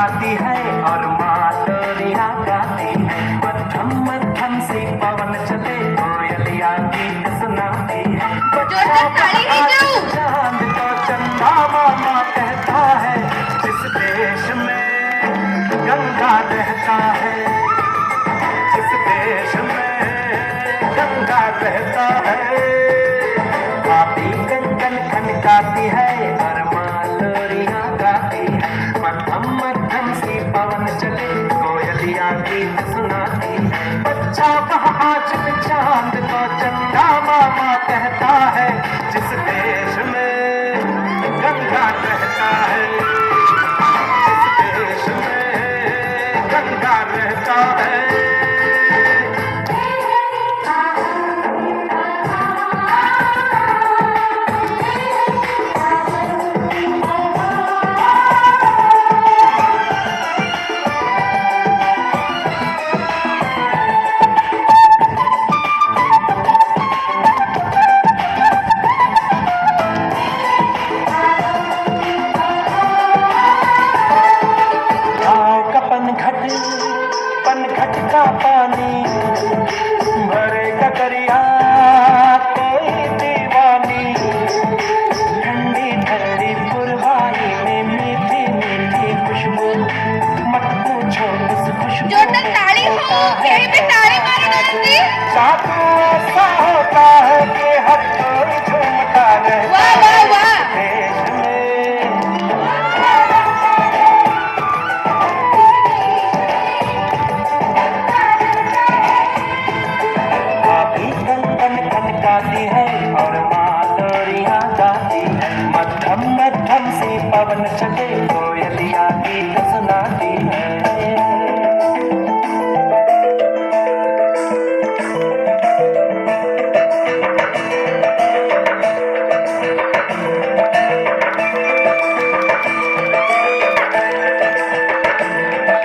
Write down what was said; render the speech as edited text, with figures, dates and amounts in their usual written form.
खनकाती है और माँ लोरियां गाती है। मध्यम मध्यम सी पवन चले कोयलिया गीत सुनाती है। चांद को चंदा मामा कहता है, जिस देश में गंगा बहता है, जिस देश में गंगा बहता है। भाभी कंकन खनकाती है और माँ लोरियां गाती है। मध्यम मध्यम सी पवन चले कोयलिया गीत सुनाती है। बच्चा वहाँ आज चांद को चंदा मामा कहता है, जिस